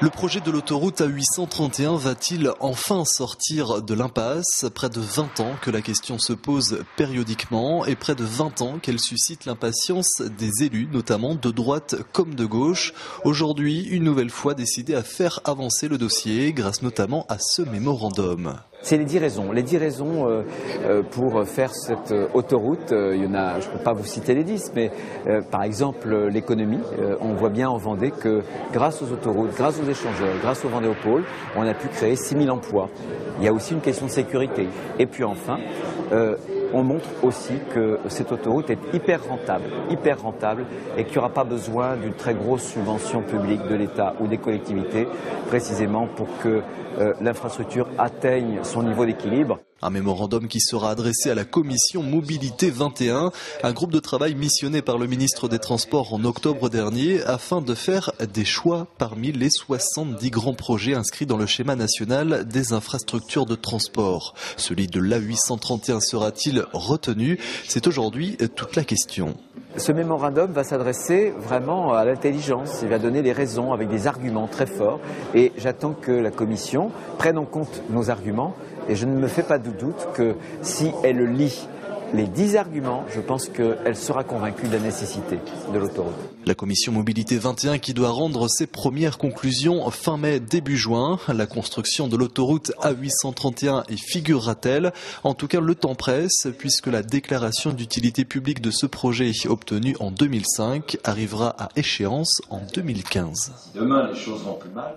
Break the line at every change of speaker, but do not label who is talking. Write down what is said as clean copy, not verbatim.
Le projet de l'autoroute A831 va-t-il enfin sortir de l'impasse? Près de 20 ans que la question se pose périodiquement et près de 20 ans qu'elle suscite l'impatience des élus, notamment de droite comme de gauche. Aujourd'hui, une nouvelle fois décidé à faire avancer le dossier grâce notamment à ce mémorandum.
C'est les 10 raisons. Les 10 raisons pour faire cette autoroute, il y en a, je ne peux pas vous citer les 10, mais par exemple l'économie, on voit bien en Vendée que grâce aux autoroutes, grâce aux échangeurs, grâce au Vendée au pôle, on a pu créer 6 000 emplois. Il y a aussi une question de sécurité. Et puis enfin, on montre aussi que cette autoroute est hyper rentable et qu'il n'y aura pas besoin d'une très grosse subvention publique de l'État ou des collectivités, précisément pour que l'infrastructure atteigne son niveau d'équilibre.
Un mémorandum qui sera adressé à la commission Mobilité 21, un groupe de travail missionné par le ministre des Transports en octobre dernier afin de faire des choix parmi les 70 grands projets inscrits dans le schéma national des infrastructures de transport. Celui de l'A831 sera-t-il retenu? C'est aujourd'hui toute la question.
Ce mémorandum va s'adresser vraiment à l'intelligence, il va donner des raisons avec des arguments très forts et j'attends que la Commission prenne en compte nos arguments et je ne me fais pas de doute que si elle lit les 10 arguments, je pense qu'elle sera convaincue de la nécessité de l'autoroute.
La commission Mobilité 21 qui doit rendre ses premières conclusions fin mai, début juin. La construction de l'autoroute A831 y figurera-t-elle? En tout cas, le temps presse puisque la déclaration d'utilité publique de ce projet obtenue en 2005 arrivera à échéance en 2015.
Demain, les choses vont plus mal.